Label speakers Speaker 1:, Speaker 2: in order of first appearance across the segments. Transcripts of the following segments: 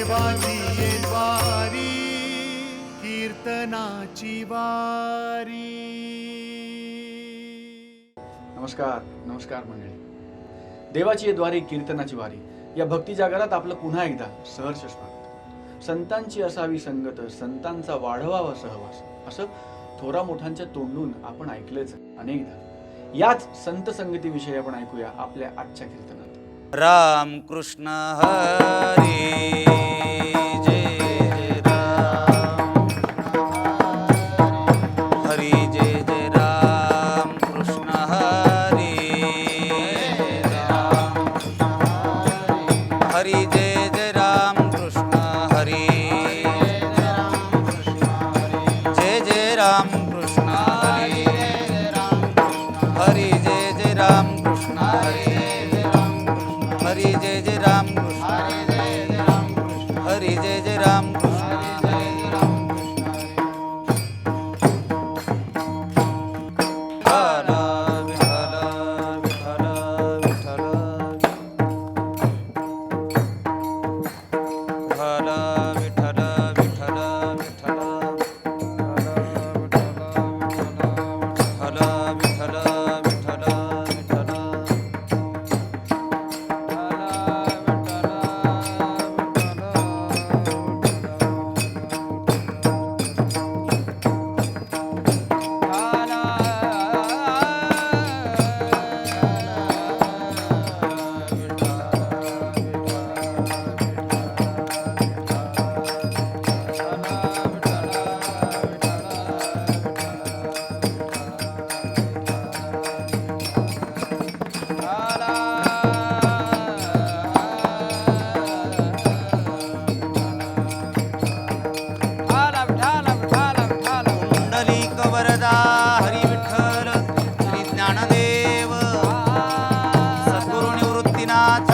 Speaker 1: देवाची ये द्वारी कीर्तनाची वारी.
Speaker 2: नमस्कार नमस्कार मंडळी. देवाची द्वारी कीर्तनाची वारी या भक्ती जागरात आपलं पुन्हा एकदा सहर्ष स्वागत. संतांची असावी संगत, संतांचा वाढवावा सहवास, असं थोरा मोठ्यांच्या तोंडून आपण ऐकलंच अनेकदा. याच संत संगतीविषयी आपण ऐकूया आपल्या आजच्या कीर्तनात.
Speaker 3: राम कृष्ण हरी जय जय राम, हरी जय जय राम कृष्ण हरी, हरी जय जय राम कृष्ण हरी, जय जय राम कृष्ण हरी, हरी जय जय राम कृष्ण हरी, हरी जय जय राम कृष्ण, हरी जय जय राम कृष्ण.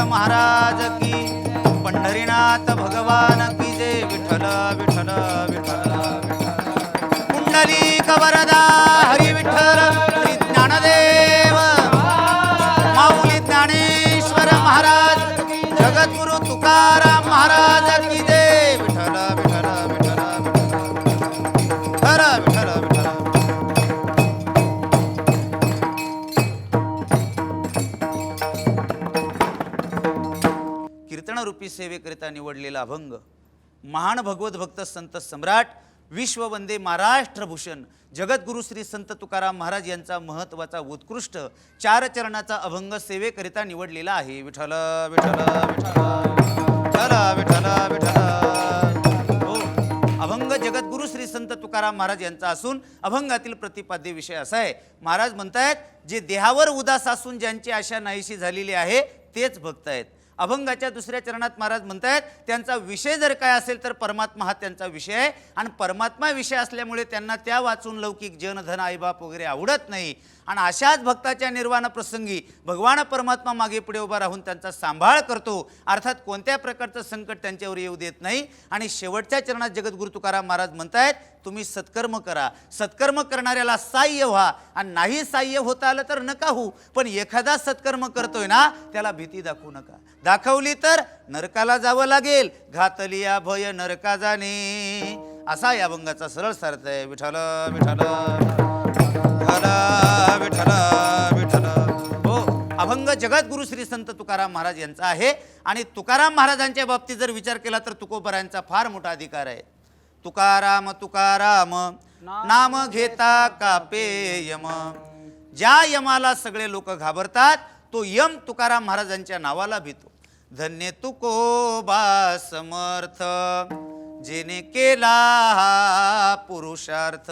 Speaker 3: महाराज की, पंढरीनाथ भगवान की जय. विठ्ठल विठ्ठल विठ्ठल पुंडलिक वरदा हरी विठ्ठल, श्री ज्ञानदेव माऊली ज्ञानेश्वर महाराज, जगद्गुरु तुकाराम महाराज की जय. विठ्ठल विठ्ठल विठ्ठल विठ्ठल विठ्ठल विठ्ठल. कीर्तनरूपी सेवेकरिता निवडलेला अभंग महान भगवत भक्त संत सम्राट विश्ववंदे महाराष्ट्रभूषण जगद्गुरु श्री संत तुकाराम महाराज यांचा महत्त्वाचा उत्कृष्ट चार चरणाचा अभंग सेवेकरिता निवडलेला आहे. विठ्ठल विठ्ठल विठ्ठल विठ्ठल विठ्ठल. हो, अभंग जगद्गुरु श्री संत तुकाराम महाराज यांचा असून अभंगातील प्रतिपाद्य विषय असा आहे. महाराज म्हणतायत, जे देहावर उदास असून ज्यांची आशा नाहीशी झालेली आहे तेच भक्त आहेत. अभंगाच्या दुसऱ्या चरणात महाराज म्हणतायत, त्यांचा विषय जर काय असेल तर परमात्मा हा त्यांचा विषय आहे, आणि परमात्मा विषय असल्यामुळे त्यांना त्या वाचून लौकिक जनधन आईबाप वगैरे आवडत नाही. आणि अशाच भक्ताच्या निर्वाण प्रसंगी भगवान परमात्मा मागे पुढे उभा राहून त्यांचा सांभाळ करतो. अर्थात कोणत्या प्रकारचं संकट त्यांच्यावर येऊ देत नाही. आणि शेवटच्या चरणात जगद्गुरु तुकाराम महाराज म्हणतायत, तुम्ही सत्कर्म करा, सत्कर्म करणाऱ्याला साह्य व्हा, आणि नाही साह्य होता आलं तर नका होऊ, पण एखादा सत्कर्म करतोय ना त्याला भीती दाखवू नका. दाखवली तर नरकाला जावं लागेल. घातली भय नरका जाणे, असा या अभंगाचा सरळ अर्थ आहे. विठ्ठल विठ्ठल विठ्ठल विठ्ठल. हो, अभंग जगद्गुरु श्री संत तुकाराम महाराज यांचा आहे. आणि तुकाराम महाराजांच्या बाबतीत जर विचार केला तर तुकोबरायांचा फार मोठा अधिकार आहे. तुकाराम तुकाराम नाम घेता कापे यम, ज्या यमाला सगळे लोक घाबरतात तो यम तुकाराम महाराजांच्या नावाला भीतो. धन्य तुकोबा समर्थ, जेने केला हा पुरुषार्थ.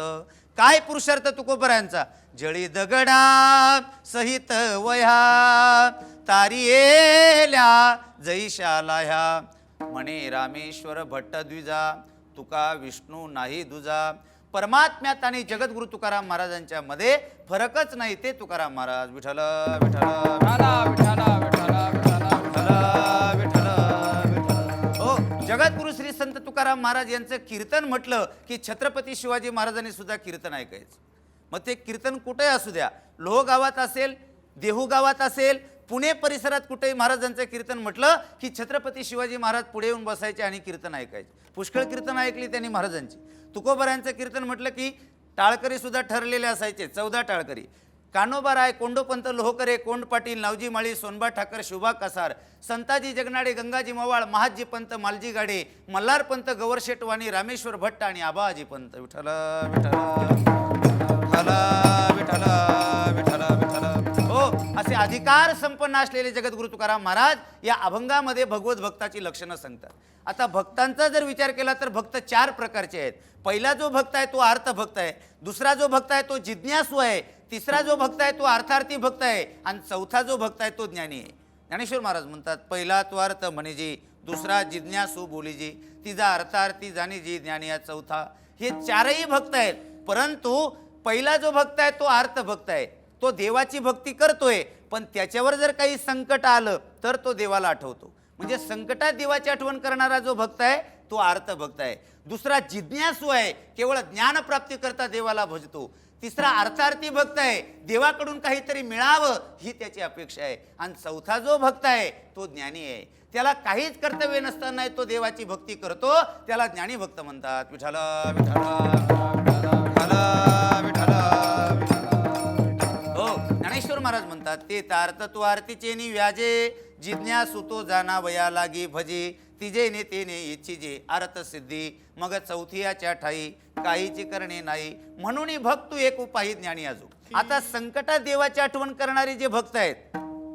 Speaker 3: काय पुरुषार्थ तुकोबरायांचा? जळी दगडा सहित वह्या, तारियेल्या जैशाला ह्या. म्हणे रामेश्वर भट्ट द्विजा, तुका विष्णू नाही दुजा. परमात्म्यात आणि जगद्गुरु तुकाराम महाराजांच्या मध्ये फरकच नाही, ते तुकाराम महाराज. विठ्ठल विठ्ठल विठ्ठल विठ्ठल विठ्ठल. हो, जगद्गुरु श्री संत तुकाराम महाराज यांचं कीर्तन म्हटलं की छत्रपती शिवाजी महाराजांनी सुद्धा कीर्तन ऐकायचं. मग ते कीर्तन कुठे असू द्या, लोह गावात असेल, देहू गावात असेल, पुणे परिसरात कुठेही महाराजांचं कीर्तन म्हटलं की छत्रपती शिवाजी महाराज पुढे येऊन बसायचे आणि कीर्तन ऐकायचे. पुष्कळ कीर्तन ऐकली त्यांनी महाराजांची. तुकोबारायांचं कीर्तन म्हटलं की टाळकरी सुद्धा ठरलेले असायचे, 14 टाळकरी. कान्होबाराय, कोंडोपंत लोहकरे, कोंड पाटील, नावजी माळी, सोनबा ठाकर, शोभा कासार, संताजी जगनाडे, गंगाजी मवाळ, महाजी पंत, मालजी गाडे, मल्हार पंत, गवरशेट वाणी, रामेश्वर भट्ट आणि आबाजी पंत. विठ्ठल विठ्ठल विठ्ठल विठ्ठल विठ्ठल. हो, असे अधिकार संपन्न असलेले जगद्गुरु तुकाराम महाराज या अभंगामध्ये भगवत भक्ताची लक्षणं सांगतात. आता भक्तांचा जर विचार केला तर भक्त 4 प्रकारचे आहेत. पहिला जो भक्त आहे तो अर्थ भक्त आहे, दुसरा जो भक्त आहे तो जिज्ञासू आहे, तिसरा जो भक्त आहे तो अर्थार्थी भक्त आहे आणि चौथा जो भक्त आहे तो ज्ञानी आहे. ज्ञानेश्वर महाराज म्हणतात, पहिला तो अर्थ म्हणेजी, दुसरा जिज्ञासू बोलीजी, तिचा अर्थार्थी जाणीजी, ज्ञानी या चौथा. हे 4ही भक्त आहेत. परंतु पहिला जो भक्त आहे तो अर्थ भक्त आहे. तो देवाची भक्ती करतोय, पण त्याच्यावर जर काही संकट आलं तर तो देवाला आठवतो. म्हणजे संकटात देवाची आठवण करणारा जो भक्त आहे तो अर्थ भक्त आहे. दुसरा जिज्ञासू आहे, केवळ ज्ञानप्राप्ती करता देवाला भजतो. तिसरा अर्थार्थी भक्त आहे, देवाकडून काहीतरी मिळावं ही त्याची अपेक्षा आहे. आणि चौथा जो भक्त आहे तो ज्ञानी आहे. त्याला काहीच कर्तव्य नसताना तो देवाची भक्ती करतो, त्याला ज्ञानी भक्त म्हणतात. विठ्ठल विठ्ठल विठ्ठल विठ्ठल. हो, ज्ञानेश्वर महाराज म्हणतात, ते तार्थ तू आरतीचे नि व्याजे, जिज्ञासू तो जाना वया लागी भजे, तिजे ने तेने इच्छिजे अर्थ सिद्धी, मग चौथियाच्या ठाई काहीची करणे नाही, म्हणून भक्त एक उपाही ज्ञानी आजो. आता संकटात देवाची आठवण करणारे जे भक्त आहेत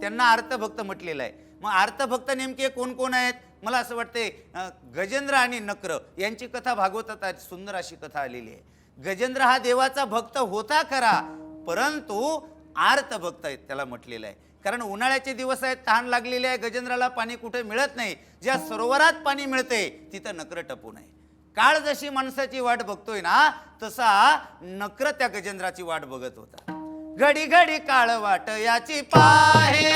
Speaker 3: त्यांना अर्थभक्त म्हटलेलं आहे. मग अर्थभक्त नेमके कोण कोण आहेत? मला असं वाटते गजेंद्र आणि नक्र यांची कथा भागवतात, सुंदर अशी कथा आलेली आहे. गजेंद्र हा देवाचा भक्त होता खरा, परंतु अर्थभक्त आहेत त्याला म्हटलेलं आहे. कारण उन्हाळ्याचे दिवस आहेत, तहान लागलेली आहे, गजेंद्राला पाणी कुठे मिळत नाही. ज्या सरोवरात पाणी मिळते तिथं नकर टपू नये. काळ जशी माणसाची वाट बघतोय ना, तसा नकर त्या गजेंद्राची वाट बघत होता. घडी घडी काळ वाट याची पाहे,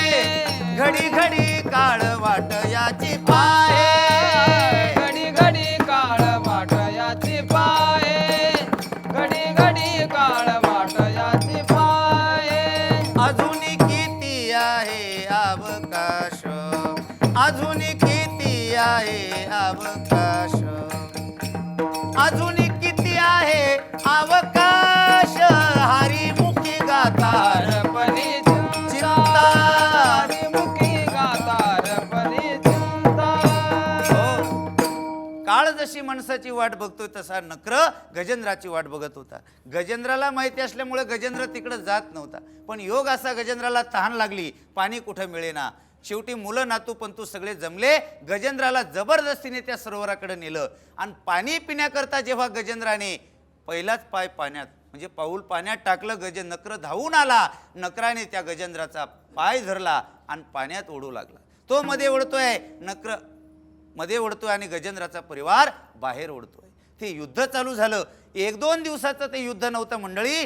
Speaker 3: घडी घडी काळ वाट याची पाहे,
Speaker 4: घडी घडी काळ वाट याची पाहे, घडी घडी काळ वाट याची पाहे.
Speaker 3: अजून किती आहे अवकाश, अजून किती आहे अवकाश, अजून किती आहे अवकाश, हरी मुखी गातार
Speaker 4: परी चिंता, हरी मुखी गातार परी चिंता.
Speaker 3: काळ जशी माणसाची वाट बघतोय तसा नक्र गजेंद्राची वाट बघत होता. गजेंद्राला माहिती असल्यामुळे गजेंद्र तिकडे जात नव्हता. पण योग असा, गजेंद्राला तहान लागली, पाणी कुठं मिळेना. शेवटी मुलं नातू पंतू सगळे जमले, गजेंद्राला जबरदस्तीने त्या सरोवराकडे नेलं. आणि पाणी पिण्याकरता जेव्हा गजेंद्राने पहिलाच पाय पाण्यात म्हणजे पाऊल पाण्यात टाकलं, नक्र धावून आला. नकराने त्या गजेंद्राचा पाय धरला आणि पाण्यात ओढू लागला. तो मध्ये ओढतोय, नक्र मध्ये ओढतोय आणि गजेंद्राचा परिवार बाहेर ओढतोय. ते युद्ध चालू झालं. 1-2 दिवसाचं ते युद्ध नव्हतं मंडळी,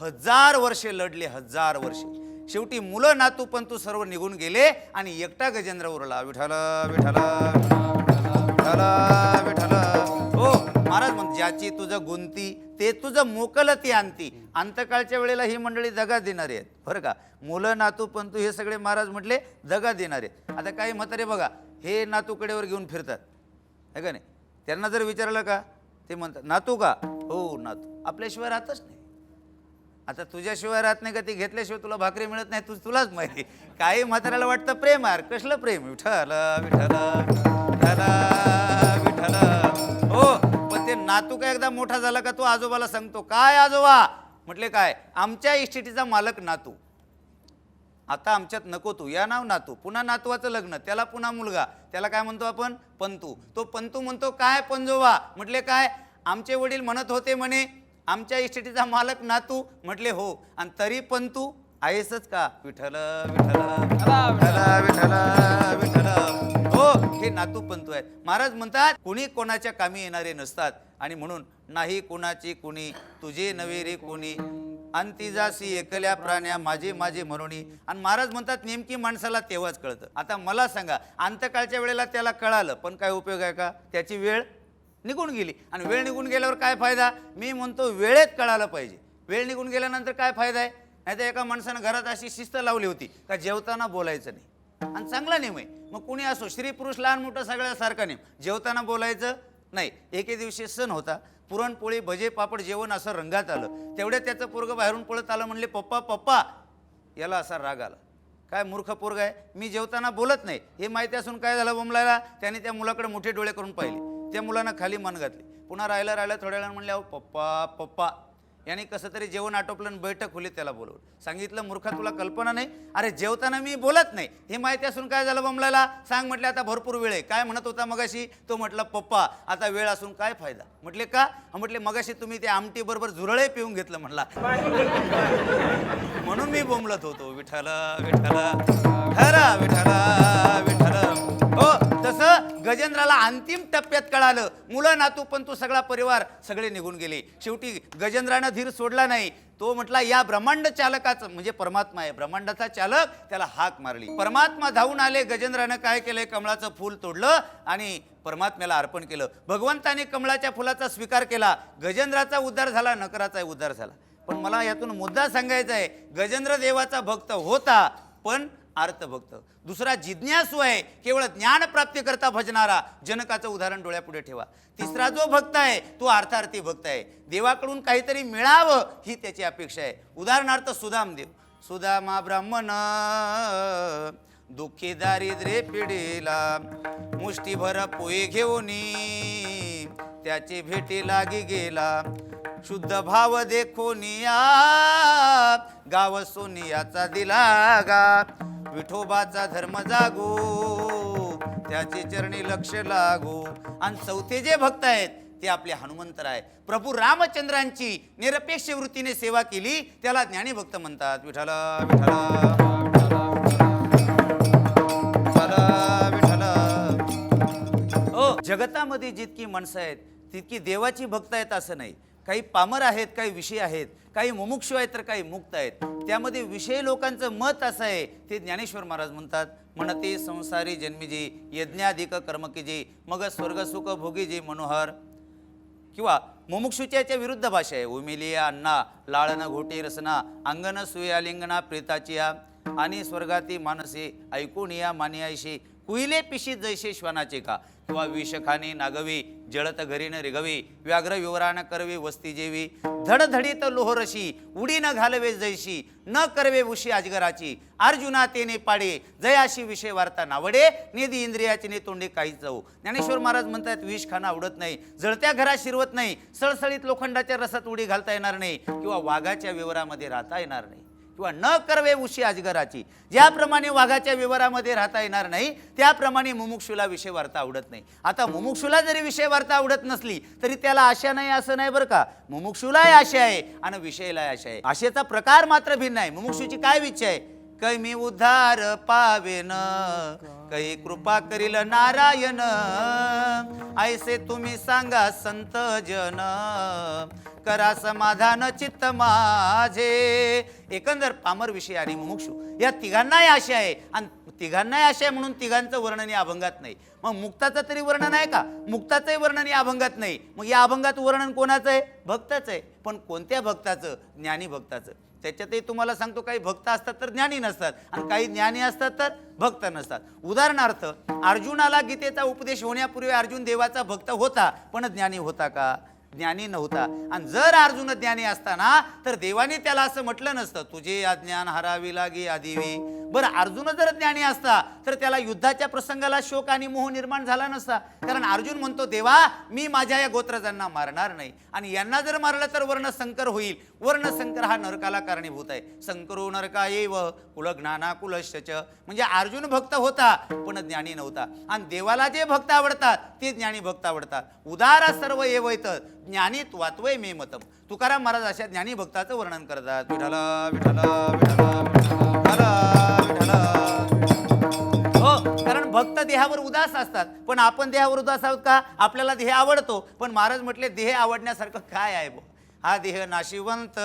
Speaker 3: 1000 वर्षे लढले, 1000 वर्षे. शेवटी मुलं नातू पंतू सर्व निघून गेले आणि एकटा गजेंद्र उरला. विठ्ठल विठ्ठल विठ्ठल विठ्ठल. हो, महाराज म्हणतात, ज्याची तुझं गुंती ते तुझं मोकल ती आणती. अंतकाळच्या वेळेला ही मंडळी जगा देणारे आहेत बरं का. मुलं नातू पंतू हे सगळे महाराज म्हटले जगा देणारे. आता काही म्हातारे बघा, हे नातू कडेवर घेऊन फिरतात है का नाही. त्यांना जर विचारलं का, ते म्हणतात नातू का? हो नातू. आपल्याशिवाय राहतच नाही. आता तुझ्याशिवाय राहत नाही का, ती घेतल्याशिवाय तुला भाकरी मिळत नाही, तुलाच माहिती. काही म्हाताऱ्याला वाटतं प्रेम आहे, कसलं प्रेम. विठ्ठल विठ्ठल विठ्ठल विठ्ठल. हो, पण ते नातू का एकदा मोठा झाला का तो आजोबाला सांगतो, काय आजोबा? म्हटले काय? आमच्या इस्टेटीचा मालक नातू, आता आमच्यात नको तू, या नाव नातू. पुन्हा नातवाचं लग्न, त्याला पुन्हा मुलगा, त्याला काय म्हणतो आपण? पंतू. तो पंतू म्हणतो काय पंजोबा? म्हटले काय? आमचे वडील म्हणत होते म्हणे आमच्या इस्टेटीचा मालक नातू. म्हटले हो, आणि तरी पंतू आहेसच का? विठ्ठल विठ्ठल विठ्ठल विठ्ठल विठ्ठल. हो, हे नातू पंतू आहेत. महाराज म्हणतात, कुणी कोणाच्या कामी येणारे नसतात, आणि म्हणून नाही कोणाची कुणी, तुझे नवे रे कोणी, अंतिजासी एकल्या प्राण्या माझे माझे म्हणून. आणि महाराज म्हणतात, नेमकी माणसाला तेव्हाच कळतं. आता मला सांगा, अंतकाळच्या वेळेला त्याला कळालं, पण काय उपयोग आहे का? त्याची वेळ निघून गेली. आणि वेळ निघून गेल्यावर काय फायदा? मी म्हणतो वेळेत कळालं पाहिजे. वेळ निघून गेल्यानंतर काय फायदा आहे? नाही तर एका माणसानं घरात अशी शिस्त लावली होती का जेवताना बोलायचं नाही, आणि चांगला नियम आहे. मग कुणी असो, स्त्री पुरुष लहान मोठं सगळ्यासारखा नियम, जेवताना बोलायचं नाही. एके दिवशी सण होता, पुरणपोळी भजे पापड जेवण असं रंगात आलं. तेवढ्यात त्याचं पोरगं बाहेरून पळत आलं, म्हणले पप्पा पप्पा. याला असा राग आला, काय मूर्ख पोरग आहे, मी जेवताना बोलत नाही हे माहिती असून काय झालं बोंबलायला. त्याने त्या मुलाकडे मोठे डोळे करून पाहिले, त्या मुलानं खाली मान घातली. पुन्हा राहिलं थोड्या वेळानं म्हणले अहो पप्पा पप्पा. याने कसं तरी जेवण आटोपलं आणि बैठक खोलीत त्याला बोलवलं. सांगितलं मूर्खा तुला कल्पना नाही, अरे जेवताना मी बोलत नाही हे माहिती असून काय झालं बोंबलायला. सांग म्हटलं आता भरपूर वेळ आहे. काय म्हणत होता मगाशी? तो म्हटलं पप्पा आता वेळ असून काय फायदा. म्हटले का? म्हटले मगाशी तुम्ही ते आमटी बरोबर झुरळे पिऊन घेतलं म्हणला म्हणून मी बोंबलत होतो. विठ्ठल विठ्ठल हरा विठ्ठल विठ्ठल. हो, तसं गजेंद्राला अंतिम टप्प्यात कळालं, मुलं नातू पण तो सगळा परिवार सगळे निघून गेले. शेवटी गजेंद्रानं धीर सोडला नाही. तो म्हटला या ब्रह्मांड चालकाचं म्हणजे परमात्मा आहे, ब्रह्मांडाचा चालक, त्याला हाक मारली. परमात्मा धावून आले. गजेंद्रानं काय केलंय, कमळाचं फूल तोडलं आणि परमात्म्याला अर्पण केलं. भगवंताने कमळाच्या फुलाचा स्वीकार केला. गजेंद्राचा उद्धार झाला, नकराचा उद्धार झाला. पण मला यातून मुद्दा सांगायचा आहे, गजेंद्र देवाचा भक्त होता पण अर्थभक्त. दुसरा जिज्ञासू आहे, केवळ ज्ञान प्राप्ती करता भजणारा. जनकाचं उदाहरण डोळ्यापुढे ठेवा. तिसरा जो भक्त आहे तो अर्थार्थी भक्त आहे, देवाकडून काहीतरी मिळावं ही त्याची अपेक्षा आहे. उदाहरणार्थ सुदामदेव. सुदामा ब्राह्मण दुःखी दारिद्र्य पिढीला, मुष्टीभर पोहे घेऊन त्याची भेटी लागी गेला. शुद्ध भाव देखोनिया गाव सोनियाचा दिला गा. विठोबाचा धर्म जागो त्याचे चरणी लक्ष लागो. आणि चौथे जे भक्त आहेत ते आपले हनुमंतराय. प्रभू रामचंद्रांची निरपेक्ष वृत्तीने सेवा केली त्याला ज्ञानी भक्त म्हणतात. विठ्ठल विठ्ठल हो, जगतामध्ये जितकी माणसं आहेत तितकी देवाची भक्त आहेत असं नाही. काही पामर आहेत, काही विषय आहेत, काही मुमुक्षु आहेत तर काही मुक्त आहेत. त्यामध्ये विषय लोकांचं मत असं आहे ते ज्ञानेश्वर महाराज म्हणतात, म्हणते संसारी जन्मीजी यज्ञाधिक कर्म कीजी मग स्वर्ग सुख भोगीजी मनोहर. किंवा मुमुक्षुच्या याच्या विरुद्ध भाषा आहे. उमिलिया अन्ना लाळन घोटी रसना अंगण सुया लिंगणा प्रेताचिया आणि स्वर्गाती मानसे ऐकून या मानियाशी कुईले पिशी जैसे श्वानाचे का. किंवा विषखानी नागवी जळत घरीन रिगवी व्याघ्र विवरान करवी वस्ती जेवी धडधडीत लोहरशी उडी न घालवे जैशी न करवे उशी अजगराची अर्जुना तेने पाडे जयाशी विषय वार्ता नावडे निधी इंद्रियाची ने तोंडे काही जाऊ. ज्ञानेश्वर महाराज म्हणतात विष खाणं आवडत नाही, जळत्या घरात शिरवत नाही, सळसळीत लोखंडाच्या रसात उडी घालता येणार नाही, किंवा वाघाच्या विवरामध्ये राहता येणार नाही, किंवा न करवे उशी अजगराची. ज्याप्रमाणे वाघाच्या विवरामध्ये राहता येणार नाही त्याप्रमाणे मुमुक्षुला विषय वार्ता आवडत नाही. आता मुमुक्षुला जरी विषय वार्ता आवडत नसली तरी त्याला आशा नाही असं नाही बरं का. मुमुक्षुलाही आशा आहे आणि विषयालाही आशा आहे. आशेचा प्रकार मात्र भिन्न आहे. मुमुक्षुची काय इच्छा आहे, कै मी उद्धार पावेन कै कृपा करील नारायण ऐसे तुम्ही सांगा संत जन करा समाधान चित्त माझे. एकंदर पामर विषय आणि मुमुक्षु या तिघांनाही आशा आहे आणि तिघांनाही आशा आहे म्हणून तिघांचं वर्णन या अभंगात नाही. मग मुक्ताचं तरी वर्णन आहे का? मुक्ताचंही वर्णन या अभंगात नाही. मग या अभंगात वर्णन कोणाचं आहे? भक्ताचं आहे. पण कोणत्या भक्ताचं? ज्ञानी भक्ताचं. त्याच्यातही तुम्हाला सांगतो काही भक्त असतात तर ज्ञानी नसतात आणि काही ज्ञानी असतात तर भक्त नसतात. उदाहरणार्थ अर्जुनाला गीतेचा उपदेश होण्यापूर्वी अर्जुन देवाचा भक्त होता पण ज्ञानी होता का? ज्ञानी नव्हता. आणि जर अर्जुन ज्ञानी असताना तर देवाने त्याला असं म्हटलं नसतं तुझे अज्ञान हरावी लागे आदिवी. बरं, अर्जुन जर ज्ञानी असता तर त्याला युद्धाच्या प्रसंगाला शोक आणि मोह निर्माण झाला नसता. कारण अर्जुन म्हणतो देवा मी माझ्या या गोत्रजांना मारणार नाही आणि यांना जर मारलं तर वर्णसंकर होईल. वर्णसंकर हा नरकाला कारणीभूत आहे. संकरो नरका येव कुलज्ञाना कुलश्च. म्हणजे अर्जुन भक्त होता पण ज्ञानी नव्हता. आणि देवाला जे भक्त आवडतात ते ज्ञानी भक्त आवडतात. उदारा सर्व येवैत ज्ञानी त्वात्वय मे मतम. तुकाराम महाराज अशा ज्ञानी भक्ताचं वर्णन करतात. विठ्ठल विठ्ठल विठ्ठल हो, कारण भक्त देहावर उदास असतात पण आपण देहावर उदास आहोत का? आपल्याला देह आवडतो पण महाराज म्हटले देह आवडण्यासारखं काय आहे? हा देह नाशिवंत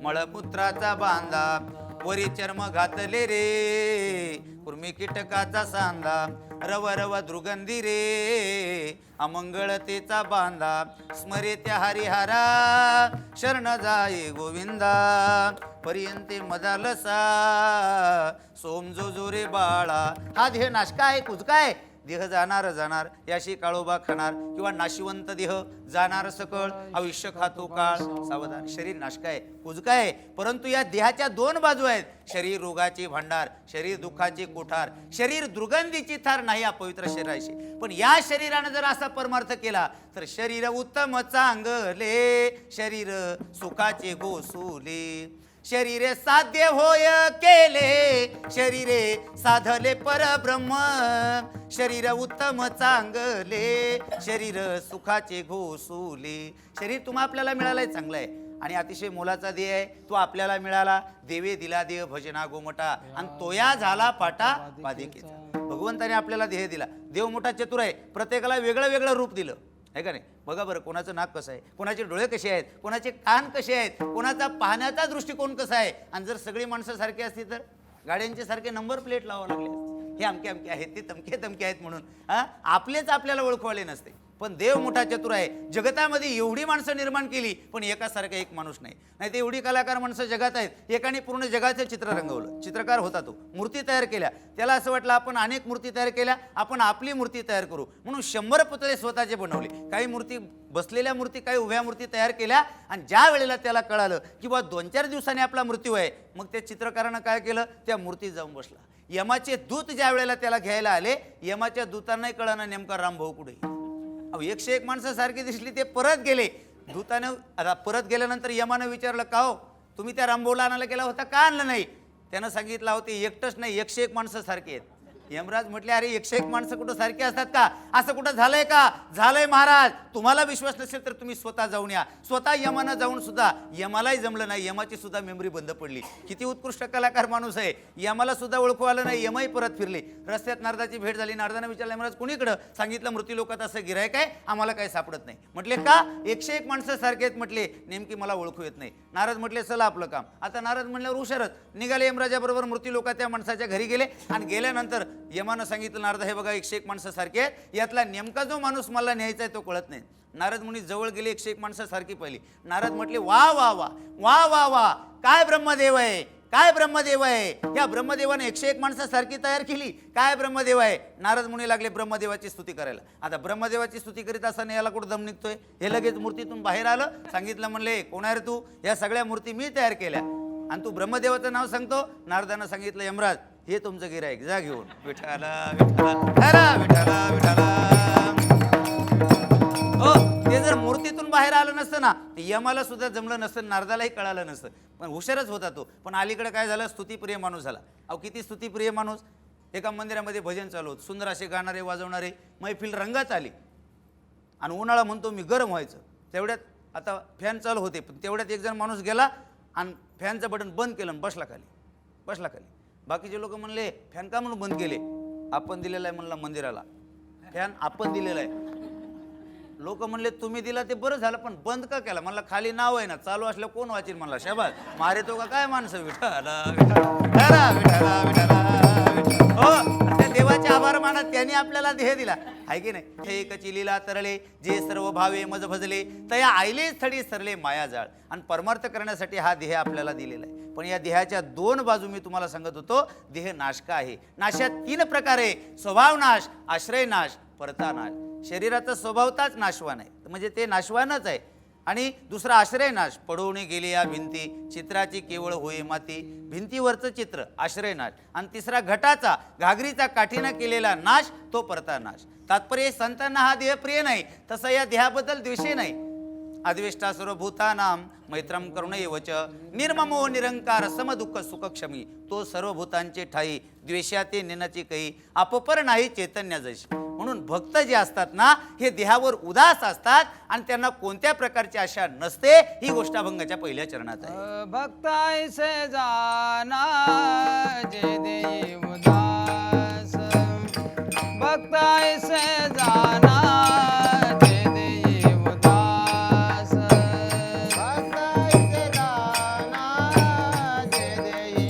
Speaker 3: मळपुत्राचा बांधा वरी चर्म घातले रे कुर्मी कीटकाचा सांदा रव रव दुर्गंधी रे अमंगळतेचा बांधा स्मरे त्या हरिहरा शरण जाई गोविंदा पर्यंते मदालसा सोमजो जो रे बाळा हा देह नाश काय कुजकाय देह जाणार जाणार याशी काळोबा खाणार किंवा नाशिवंत देह जाणार सकळ आयुष्य खातो काळ सावधान शरीर नाशकाय कुजकाय परंतु या देहाच्या दोन बाजू आहेत शरीर रोगाचे भांडार शरीर दुःखाचे कोठार शरीर दुर्गंधीची थार नाही अपवित्र शरीराशी पण या शरीरानं जर असा परमार्थ केला तर शरीर उत्तम चांगले शरीर सुखाचे घोसुले शरीरे साध्य होय केले शरीरे साधले परब्रह्म शरीर उत्तम चांगले शरीर सुखाचे घोसुले शरीर तुम्हा आपल्याला मिळालंय चांगलं आहे आणि अतिशय मोलाचा देह आहे तो आपल्याला मिळाला देवे दिला देह भजना गोमटा आणि तोया झाला पाटा पादिकेचा भगवंताने आपल्याला देह दिला देव मोठा चतुर आहे प्रत्येकाला वेगळं वेगळं रूप दिलं आहे का नाही बघा बरं कोणाचं नाक कसं आहे कोणाचे डोळे कसे आहेत कोणाचे कान कसे आहेत कोणाचा पाहण्याचा दृष्टिकोन कसा आहे आणि जर सगळी माणसं सारखी असती तर गाड्यांचे सारखे नंबर प्लेट लावावं लागले असते हे अमके अमके आहेत ते तमके तमके आहेत म्हणून आपलेच आपल्याला ओळखवाले नसते पण देव मोठा चतुर आहे जगतामध्ये एवढी माणसं निर्माण केली पण एकासारखा एक माणूस नाही ते एवढी कलाकार माणसं जगात आहेत एकाने पूर्ण जगाचं चित्र रंगवलं चित्रकार होता तो मूर्ती तयार केल्या त्याला असं वाटलं आपण अनेक मूर्ती तयार केल्या आपण आपली मूर्ती तयार करू म्हणून 100 पुतळे स्वतःचे बनवले काही मूर्ती बसलेल्या मूर्ती काही उभ्या मूर्ती तयार केल्या आणि ज्या वेळेला त्याला कळालं की बा 2-4 दिवसांनी आपला मृत्यू आहे मग त्या चित्रकारानं काय केलं त्या मूर्तीत जाऊन बसला यमाचे दूत ज्या वेळेला त्याला घ्यायला आले यमाच्या दूतांनाही कळलं नेमका रामभाऊ कुठे 101 माणसं सारखी दिसली ते परत गेले दूतानं आता परत गेल्यानंतर यमानं विचारलं का हो तुम्ही त्या रामभाऊला आणायला गेला होता का आणलं नाही त्यानं सांगितलं होते एकटंच नाही 101 माणसं सारखी आहेत यमराज म्हटले अरे 101 माणसं कुठं सारखी असतात का असं कुठं झालंय का झालंय महाराज तुम्हाला विश्वास नसेल तर तुम्ही स्वतः जाऊन या स्वतः यमानं जाऊन सुद्धा यमालाही जमलं नाही यमाची सुद्धा मेमरी बंद पडली किती उत्कृष्ट कलाकार माणूस आहे यमाला सुद्धा ओळखू आलं नाही यमही परत फिरले रस्त्यात नारदाची भेट झाली नारदानं विचारलं महाराज कुणीकडं सांगितलं मृत्यू लोकात असं गिरायक आहे आम्हाला काही सापडत नाही म्हटले का 101 माणसं सारखे आहेत म्हटले नेमकी मला ओळखू येत नाही नारद म्हटले चला आपलं काम आता नारद म्हणल्यावर हुशारच निघाले यमराजाबरोबर मृत्यू लोकात त्या माणसाच्या घरी गेले आणि गेल्यानंतर यमानं सांगितलं नारद हे बघा 101 माणसं सारखे आहेत यातला नेमका जो माणूस मला न्यायचा आहे तो कळत नाही नारद मुनी जवळ गेले 101 माणसं सारखी पाहिली नारद म्हटले वा वा वा वा वा वा काय ब्रह्मदेव आहे काय ब्रह्मदेव आहे या ब्रह्मदेवाने 101 माणसं सारखी तयार केली काय ब्रह्मदेव आहे नारद मुनी लागले ब्रह्मदेवाची स्तुती करायला आता ब्रह्मदेवाची स्तुती करीत असताना याला कुठं दम निघतोय हे लगेच मूर्तीतून बाहेर आलं सांगितलं म्हणले कोण आहे रे तू या सगळ्या मूर्ती मी तयार केल्या आणि तू ब्रह्मदेवाचं नाव सांगतो नारदानं सांगितलं यमराज हे तुमचं गिराईक जा घेऊन विठाला विठाला विठाला विठाला हो ते जर मूर्तीतून बाहेर आलं नसतं ना यमाला सुद्धा जमलं नसतं नारदालाही कळालं नसतं पण हुशारच होता तो पण अलीकडे काय झालं स्तुतीप्रिय माणूस झाला अहो किती स्तुतीप्रिय माणूस एका मंदिरामध्ये भजन चालू होत सुंदर असे गाणारे वाजवणारे मैफिल रंगात आली आणि उन्हाळा म्हणतो मी गरम व्हायचं तेवढ्यात आता फॅन चालू होते पण तेवढ्यात एक जण माणूस गेला आणि फॅनचं बटन बंद केलं बसला खाली बाकीचे लोक म्हणले फॅन का म्हणून बंद केले आपण दिलेला आहे म्हणला मंदिराला फॅन आपण दिलेला आहे लोक म्हणले तुम्ही दिला ते बरं झालं पण बंद का केला म्हणला खाली नाव आहे ना चालू असलं कोण वाचेल म्हणला शाबास मारे तो का काय माणसं विठाला विठाला विठाला विठाला हो त्या देवाचे आभार मानत त्यांनी आपल्याला देह दिला आहे की नाही हे एकची लीला तरले जे सर्व भावे मज भजले तया आईले स्थळी सरले माया जाळ आणि परमार्थ करण्यासाठी हा देह आपल्याला दिलेला आहे पण या देहाच्या 2 बाजू मी तुम्हाला सांगत होतो देह नाशका आहे नाशात 3 प्रकार आहे स्वभाव नाश आश्रय नाश परता नाश शरीराचा स्वभावताच नाशवान आहे म्हणजे ते नाशवानच आहे आणि दुसरा आश्रय नाश पडवून गेले या भिंती चित्राची केवळ होय माती भिंतीवरचं चित्र आश्रय नाश आणि तिसरा घटाचा घागरीचा काठीनं केलेला नाश तो परता नाश तात्पर्य संतांना हा देह प्रिय नाही तसा या देहाबद्दल द्वेषे नाही अद्वेष्टा सर्वभूतानां मैत्रम करुणैवच निर्ममो निरंकार समदुःख सुखक्षमी तो सर्वभूतांचे ठाई द्वेषाते निनाची काही अपपर नाही चैतन्य जैशी म्हणून भक्त जे असतात ना हे देहावर उदास असतात आणि त्यांना कोणत्या प्रकारची आशा नसते ही गोष्ट अभंगाच्या पहिल्या चरणात आहे
Speaker 4: भक्त ऐसे जाना जे देई उदास भक्त ऐसे जाना जे देई उदास भक्त ऐसे जाना जे देई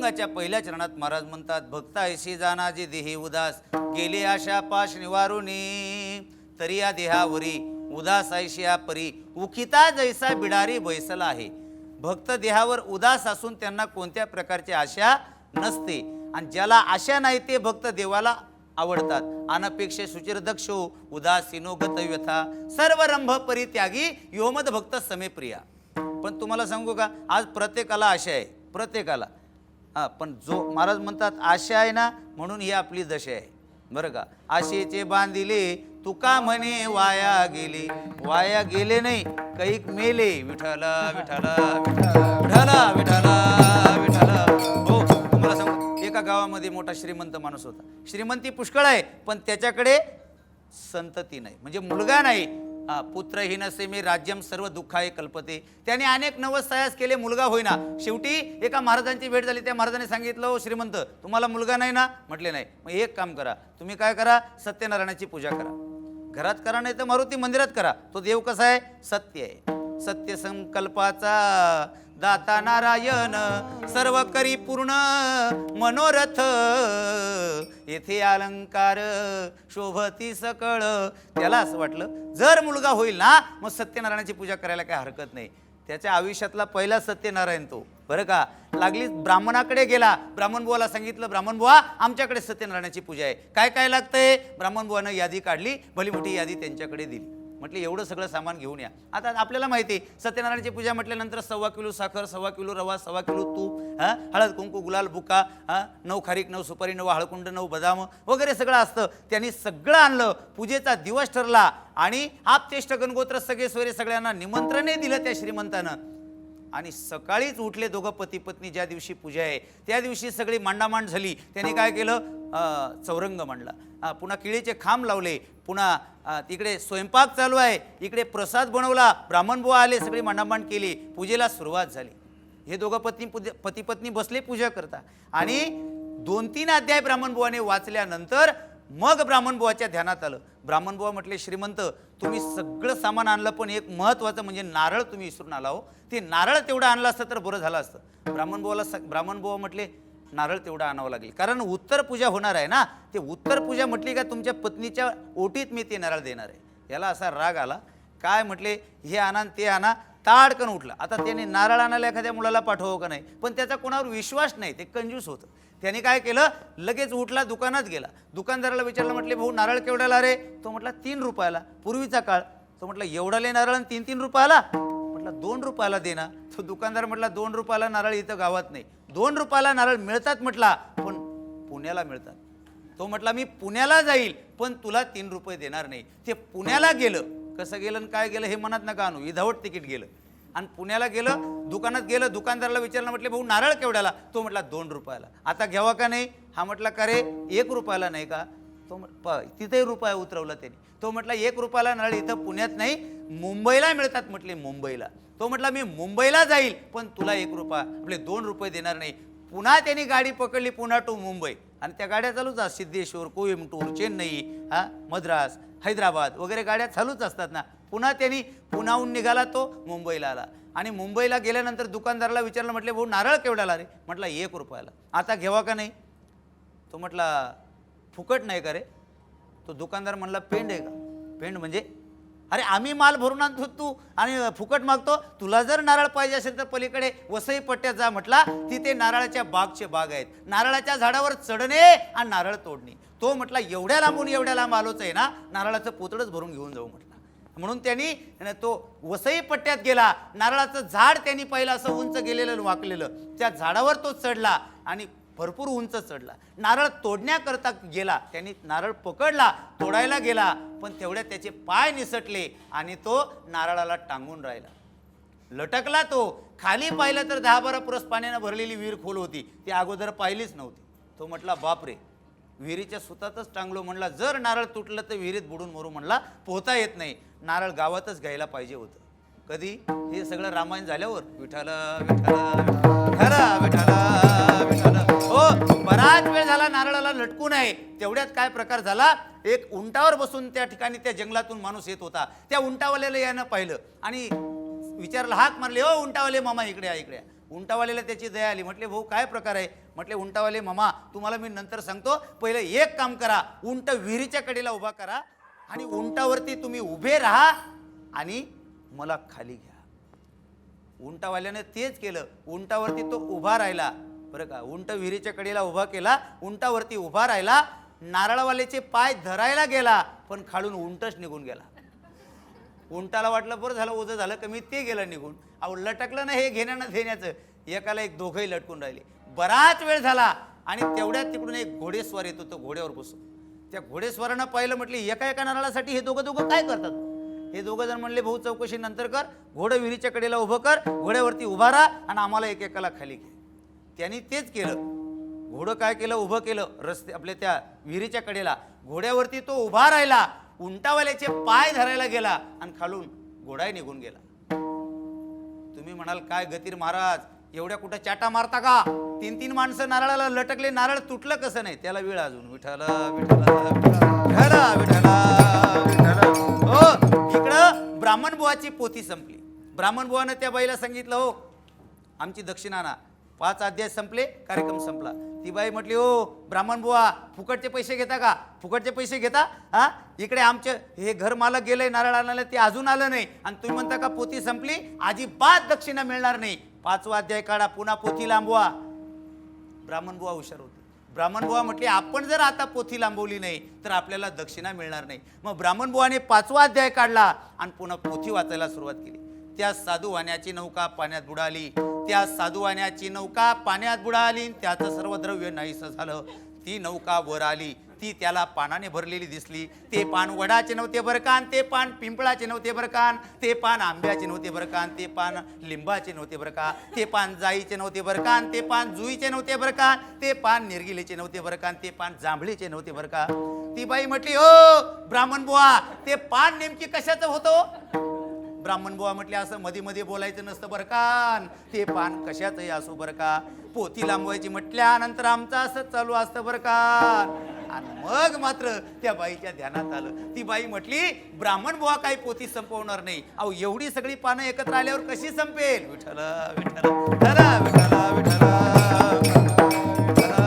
Speaker 3: अभंगाच्या पहिल्या चरणात महाराज म्हणतात, भक्त ऐशी जाना जे देही उदास, गेले आशा पाश निवारुनी, तरी या देहावरी उदास ऐशिया परी, उखिता जैसा बिडारी बैसला आहे. भक्त देहावर उदास असून त्यांना कोणत्या प्रकारची आशा नसते, आणि ज्याला आशा नाही ते भक्त देवाला आवडतात. अनपेक्षे सुचिरदक्षो उदासीनो गतव्यथा, सर्व रंभ परित्यागी योमद भक्त समे प्रिया. पण तुम्हाला सांगू का, आज प्रत्येकाला आशा आहे, प्रत्येकाला. हां, पण जो महाराज म्हणतात आशा आहे ना, म्हणून ही आपली दशा आहे बरं का. आशेचे बांधिले तुका म्हणे वाया गेले, वाया गेले नाही कैक मेले, विठाला विठाला विठाला विठाला विठाला. हो, तुम्हाला सांगू, एका गावामध्ये मोठा श्रीमंत माणूस होता. श्रीमंती पुष्कळ आहे, पण त्याच्याकडे संतती नाही, म्हणजे मुलगा नाही. पुत्रहीन सेमे राज्यम सर्व दुःखाय कल्पते. त्याने अनेक नवसायास केले, मुलगा होईना. शेवटी एका महाराजांची भेट झाली. त्या महाराजांनी सांगितलं, ओ श्रीमंत, तुम्हाला मुलगा नाही ना? म्हटले नाही. मग एक काम करा, तुम्ही काय करा, सत्यनारायणाची पूजा करा. घरात करा, नाही तर मारुती मंदिरात करा. तो देव कसा आहे? सत्य आहे. सत्य संकल्पाचा दाता नारायण, सर्व करी पूर्ण मनोरथ, येथे अलंकार शोभती सकळ. त्याला असं वाटलं, जर मुलगा होईल ना, मग सत्यनारायणाची पूजा करायला काय हरकत नाही. त्याच्या आयुष्यातला पहिला सत्यनारायण तो बरं का. लागली ब्राह्मणाकडे गेला, ब्राह्मण बुवाला सांगितलं, ब्राह्मण बुवा आमच्याकडे सत्यनारायणाची पूजा आहे, काय काय लागतंय? ब्राह्मण बुवानं यादी काढली, भली मोठी यादी त्यांच्याकडे दिली. म्हटलं एवढं सगळं सामान घेऊन या. आता आपल्याला माहिती आहे, सत्यनारायणाची पूजा म्हटल्यानंतर 1.25 किलो साखर, 1.25 किलो रवा, 1.25 किलो तूप, हळद कुंकू गुलाल बुका, 9 खारीक, 9 सुपारी, 9 हळकुंड, 9 बदाम वगैरे सगळं असतं. त्यांनी सगळं आणलं. पूजेचा दिवस ठरला आणि आपतेष्ट गणगोत्र सगळे सोयरे सगळ्यांना निमंत्रणे दिलं त्या श्रीमंतानं. आणि सकाळीच उठले दोघं पती पत्नी. ज्या दिवशी पूजा आहे त्या दिवशी सगळी मांडामांड झाली. त्यांनी काय केलं, चौरंग मांडला, पुन्हा केळीचे खांब लावले, पुन्हा तिकडे स्वयंपाक चालू आहे, इकडे प्रसाद बनवला, ब्राह्मण बुवा आले, सगळी मांडामांड केली. पूजेला सुरुवात झाली. हे दोघं पती पत्नी बसले पूजा करता. आणि 2-3 अध्याय ब्राह्मण बुवाने वाचल्यानंतर मग ब्राह्मण बुवाच्या ध्यानात आलं. ब्राह्मण बुवा म्हटले, श्रीमंत, तुम्ही सगळं सामान आणलं, पण एक महत्त्वाचं म्हणजे नारळ तुम्ही विसरून आला हो. ते नारळ तेवढं आणलं असतं तर बरं झालं असतं. ब्राह्मण बुवा म्हटले, नारळ तेवढं आणावं लागेल, कारण उत्तर पूजा होणार आहे ना. ते उत्तर पूजा म्हटली का तुमच्या पत्नीच्या ओटीत मी ते नारळ देणार आहे. याला असा राग आला. काय म्हटले, हे आणा ते आणा. ताडकन उठला. आता त्याने नारळ आणायला एखाद्या मुलाला पाठवावं का नाही, पण त्याचा कोणावर विश्वास नाही, ते कंजूस होतं. त्याने काय केलं, लगेच उठला, दुकानात गेला. दुकानदाराला विचारलं, म्हटले भाऊ नारळ केवढ्याला रे? तो म्हटला 3 रुपयाला. पूर्वीचा काळ. तो म्हटला एवढाले नारळ 3-3 रुपयाला? म्हटला 2 रुपयाला दे ना. तो दुकानदार म्हटला 2 रुपयाला नारळ इथं गावात नाही. 2 रुपयाला नारळ मिळतात म्हटला, पण पुण्याला मिळतात. तो म्हटला मी पुण्याला जाईल, पण तुला 3 रुपये देणार नाही. ते पुण्याला गेलं. कसं गेलं आणि काय गेलं हे मनात नका आणू. विदाऊट तिकीट गेलं आणि पुण्याला गेलं. दुकानात गेलं. दुकानदाराला विचारलं, म्हटले भाऊ नारळ केवढ्याला? तो म्हटला 2 रुपयाला. आता घ्यावा का नाही? हा म्हटला का रे 1 रुपयाला नाही का? तो तिथेही रुपया उतरवला त्यांनी. तो म्हटला 1 रुपयाला नारळ इथं पुण्यात नाही, मुंबईला मिळतात. म्हटले मुंबईला. तो म्हटला मी मुंबईला जाईल, पण तुला 1 रुपया आपले 2 रुपये देणार नाही. पुन्हा त्यांनी गाडी पकडली, पुन्हा टू मुंबई. आणि त्या गाड्या चालूच असतात, सिद्धेश्वर, कोइंबतूर, चेन्नई, मद्रास, हैदराबाद वगैरे गाड्या चालूच असतात ना. पुन्हा त्यांनी पुण्याहून निघाला, तो मुंबईला आला. आणि मुंबईला गेल्यानंतर दुकानदाराला विचारलं, म्हटले भाऊ नारळ केवढ्याला रे? म्हटला 1 रुपयाला. आता घ्यावा का नाही? तो म्हटला फुकट नाही का रे? तो दुकानदार म्हणला पेंड आहे का? पेंड म्हणजे? अरे आम्ही माल भरून आणतो, तू आणि फुकट मागतो? तुला जर नारळ पाहिजे असेल तर पलीकडे वसई पट्ट्यात जा म्हटला. तिथे नारळाच्या बागचे बाग आहेत. नारळाच्या झाडावर चढणे आणि नारळ तोडणे. तो म्हटला एवढ्या लांब आलोच आहे ना, नारळाचं पोतडच भरून घेऊन जाऊ म्हटला. म्हणून त्यांनी तो वसई पट्ट्यात गेला. नारळाचं झाड त्यांनी पाहिलं, असं उंच गेलेलं वाकलेलं. त्या झाडावर तो चढला आणि भरपूर उंच चढला. नारळ तोडण्याकरता गेला. त्यांनी नारळ पकडला, तोडायला गेला, पण तेवढ्यात त्याचे पाय निसटले आणि तो नारळाला टांगून राहिला. लटकला तो. खाली पाहिलं तर 10-12 पुरस पाण्यानं भरलेली विहीर खोल होती. ती अगोदर पाहिलीच नव्हती. तो म्हटला बापरे, विहिरीच्या सुतातच टांगलो. म्हणला जर नारळ तुटलं तर विहिरीत बुडून मरू. म्हणला पोहता येत नाही. नारळ गावातच घ्यायला पाहिजे होतं. कधी? हे सगळं रामायण झाल्यावर. विठाला विठाला विठाला विठाला विठाला. हो, बराच वेळ झाला नारळाला लटकून आहे. तेवढ्यात काय प्रकार झाला, एक उंटावर बसून त्या ठिकाणी त्या जंगलातून माणूस येत होता. त्या उंटावाल्याला यानं पाहिलं आणि विचारलं, हाक मारले, ओ उंटावाले मामा इकडे या, इकडे या. उंटावाल्याला त्याची दया आली. म्हटले भाऊ काय प्रकार आहे? म्हटले उंटावाले मामा तुम्हाला मी नंतर सांगतो, पहिलं एक काम करा, उंट विहिरीच्या कडेला उभा करा आणि उंटावरती तुम्ही उभे राहा आणि मला खाली घ्या. उंटावाल्याने तेच केलं. उंटावरती तो उभा राहिला बरं का. उंट विहिरीच्या कडेला उभा केला, उंटावरती उभा राहिला. नारळवाल्याचे पाय धरायला गेला पण खालून उंटच निघून गेला. उंटाला वाटलं बरं झालं, ओझं झालं कमी, ते गेलं निघून. अहो लटकलं ना हे घेण्यानं देण्याचं. एकाला एक दोघंही लटकून राहिले. बराच वेळ झाला आणि तेवढ्यात तिकडून एक घोडेस्वार येत होतं घोड्यावर बसून. त्या घोडेस्वारानं पाहिलं, म्हटले एका नारळासाठी हे दोघं काय करतात? हे दोघं जण म्हणले भाऊ चौकशी नंतर कर, घोडं विहिरीच्या कडेला उभं कर, घोड्यावरती उभा राहा आणि आम्हाला एकेकाला खाली घे. त्यांनी तेच केलं. घोडं काय केलं, उभं केलं रस्ते आपल्या त्या विहिरीच्या कडेला. घोड्यावरती तो उभा राहिला, उंटावाल्याचे पाय धरायला गेला आणि खालून घोडाही निघून गेला. तुम्ही म्हणाल काय गतीर महाराज, एवढ्या कुठं चाटा मारता का? 3 माणसं नारळाला लटकले, नारळ तुटलं कसं नाही? त्याला वेळ अजून. विठ्ठला विठ्ठला विठ्ठला विठ्ठला विठ्ठला. हो, इकडं ब्राह्मण बुवाची पोथी संपली. ब्राह्मण बुवानं त्या बाईला सांगितलं, हो आमची दक्षिणा ना. 5 अध्याय संपले, कार्यक्रम संपला. ती बाई म्हटली, हो ब्राह्मण बुवा फुकटचे पैसे घेता का? फुकटचे पैसे घेता? हा, इकडे आमचे हे घर मालक गेलंय नारळ आणायला, ते अजून आलं नाही आणि तुम्ही म्हणता का पोथी संपली, अजिबात दक्षिणा मिळणार नाही. 5वा अध्याय काढा, पुन्हा पोथी लांबवा. ब्राह्मण बुवा हुशार होते. ब्राह्मण बुवा म्हटले, आपण जर आता पोथी लांबवली नाही तर आपल्याला दक्षिणा मिळणार नाही. मग ब्राह्मण बुवाने 5वा अध्याय काढला आणि पुन्हा पोथी वाचायला सुरुवात केली. त्या साधू वाण्याची नौका पाण्यात बुडाली. त्या साधू वाण्याची नौका पाण्यात बुडाली. त्याचं सर्व द्रव्य नाहीसं झालं. ती नौका वर आली. ती त्याला पानाने भरलेली दिसली. ते पान वडाचे नव्हते बरकान, ते पान पिंपळाचे नव्हते बरकान, ते पान आंब्याचे नव्हते बरकान, ते पान लिंबाचे नव्हते बरका, ते पान जाईचे नव्हते बरकान, ते पान जुईचे नव्हते बरकान, ते पान निर्गिलेचे नव्हते बरकान, ते पान जांभळीचे नव्हते बरका. ती बाई म्हटली, ओ ब्राह्मण बुवा ते पान नेमकी कशाचं होतं? ब्राह्मण बुवा म्हटले, असं मध्ये मध्ये बोलायचं नसतं बरं का. ते पान कशाचंही असो बरं का. पोथी लांबवायची म्हटल्यानंतर आमचं असं चालू असतं बरं का. आणि मग मात्र त्या बाईच्या ध्यानात आलं. ती बाई म्हटली, ब्राह्मण बुवा काही पोथी संपवणार नाही. अहो एवढी सगळी पानं एकत्र आल्यावर कशी संपेल? विठ्ठला विठ्ठला विठ्ठला विठ्ठला विठ्ठला विठ्ठला.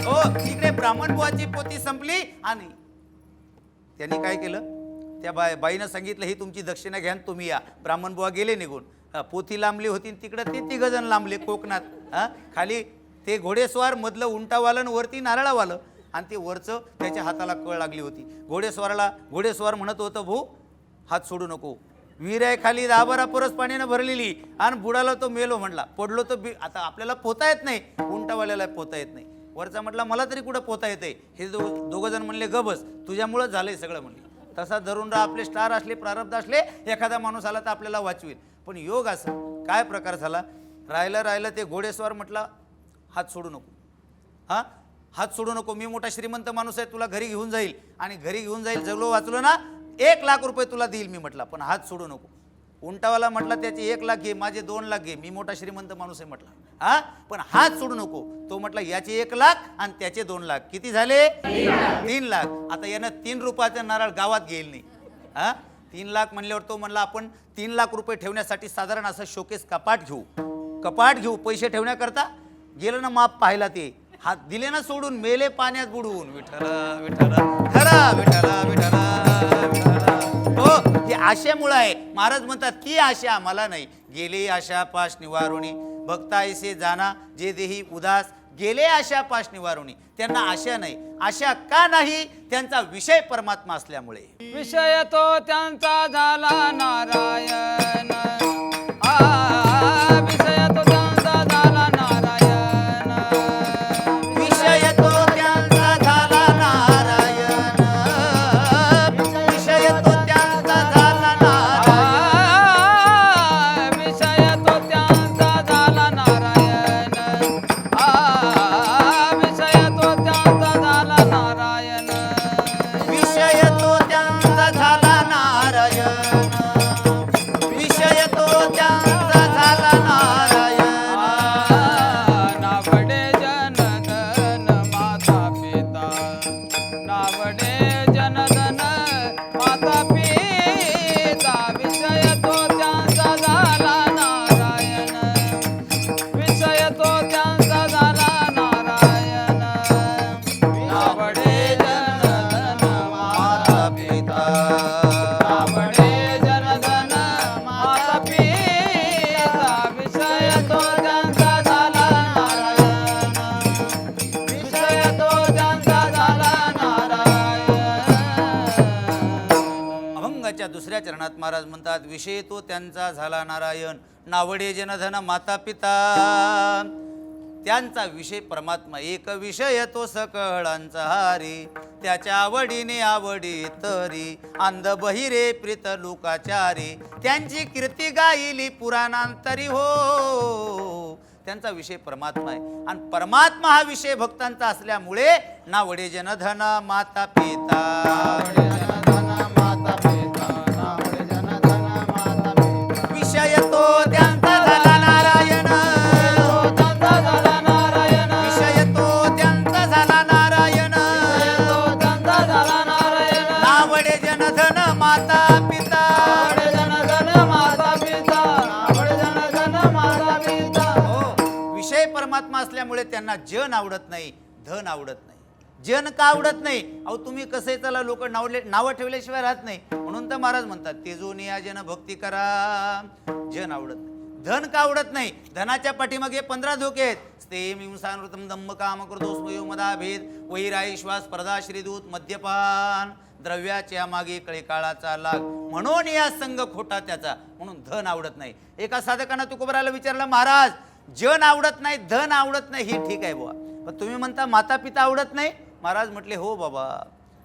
Speaker 3: हो, इकडे ब्राह्मण बुवाची पोथी संपली आणि त्यांनी काय केलं, त्या बाईनं सांगितलं, ही तुमची दक्षिणा घ्या तुम्ही या. ब्राह्मण बुवा गेले निघून. पोथी लांबली होती तिकडं ते 3 जण लांबले कोकणात. खाली ते घोडेस्वार, मधलं उंटावालं, वरती नारळावालं. आणि ते वरचं त्याच्या हाताला कळ लागली होती. घोडेस्वार म्हणत होतं, भाऊ हात सोडू नको, विहीर आहे खाली 10-12 परस पाण्यानं भरलेली आणि बुडाला तो मेलो म्हणला. पडलो तर आता आपल्याला पोहता येत नाही, उंटावाल्याला पोहता येत नाही. वरचा म्हटला मला तरी कुठं पोहता येते. हे दोघं जण म्हणले गबस, तुझ्यामुळं झालंय सगळं म्हणले. तसा धरून राहा, आपले स्टार असले प्रारब्ध असले, एखादा माणूस आला तर आपल्याला वाचवेल. पण योग असा काय प्रकार झाला. राहिलं ते घोडेस्वार म्हटला, हात सोडू नको. हात सोडू नको, मी मोठा श्रीमंत माणूस आहे, तुला घरी घेऊन जाईल आणि घरी घेऊन जाईल, जगलो वाचलो ना 1 लाख रुपये तुला देईल मी म्हटला, पण हात सोडू नको. उंटावाला म्हटला, त्याचे 1 लाख घे, माझे 2 लाख घे, मी मोठा श्रीमंत माणूस आहे म्हटला. पण हात सोडू नको. तो म्हटला याचे 1 लाख आणि त्याचे 2 लाख, किती झाले? 3 लाख. आता यानं 3 रुपयाचं नारळ गावात घेईल नाही. 3 लाख म्हणल्यावर तो म्हणला, आपण 3 लाख रुपये ठेवण्यासाठी साधारण असं शोकेस कपाट घेऊ पैसे ठेवण्याकरता. गेलं ना माप पाहिला, ते हात दिले ना सोडून, मेले पाण्यात बुडून. विठ्ठला विठ्ठला विठ्ठला विठ्ठला विठ्ठला. हो, ही आशेमुळे आहे. महाराज म्हणतात, ती आशा आम्हाला नाही. गेले आशा पाश निवारुणी, भक्ता ऐसे जाना जे देही उदास. गेले आशा पाश निवारुणी, त्यांना आशा नाही. आशा का नाही? त्यांचा विषय परमात्मा असल्यामुळे.
Speaker 4: विषय तो त्यांचा झाला नारायण. विषय तो त्यांचा झाला नारायण.
Speaker 3: विषय तो त्यांचा झाला नारायण. विषय तो त्यांचा झाला नारायण.
Speaker 4: विषय तो त्यांचा झाला नारायण. विषय तो त्यांचा झाला नारायण.
Speaker 3: विषय तो त्यांचा झाला नारायण. विषय दुसऱ्या चरणात महाराज म्हणतात, विषय तो त्यांचा झाला नारायण, नावडे जनधन माता पिता. त्यांचा विषय परमात्मा, एक विषय तो सकळांचा हारी, त्याच्या आवडीने आवडी तरी, अंध बहिरे प्रीत लोकाचारी, त्यांची कीर्ती गायली पुराणांतरी हो. त्यांचा विषय परमात्मा आहे आणि परमात्मा हा विषय भक्तांचा असल्यामुळे नावडे जनधन माता पिता. विषय तो त्यांचा झाला नारायण, विषय तो त्यांचा झाला नारायण, नावडे जनधन माता पिता. विषय परमात्मा असल्यामुळे त्यांना जन आवडत नाही, धन आवडत नाही. जन का आवडत नाही? अहो तुम्ही कसे चला, लोक नावं ठेवल्याशिवाय राहत नाही. म्हणून तर महाराज म्हणतात, तेजोनिया जन भक्ती करा. जन आवडत नाही. धन का आवडत नाही? धनाच्या पाठीमागे 15 धोके आहेत. स्तेम हिंसानृतम दंभ काम करतो स्वयो मदाभेद, वैराई श्वास स्पर्धा श्रीदूत मद्यपान, द्रव्याच्या मागे कळे काळाचा लाग, म्हणून या संघ खोटा त्याचा. म्हणून धन आवडत नाही. एका साधकानं तुकोबराला विचारलं, महाराज जन आवडत नाही, धन आवडत नाही, हे ठीक आहे बुवा, पण तुम्ही म्हणता माता पिता आवडत नाही. महाराज म्हटले, हो बाबा,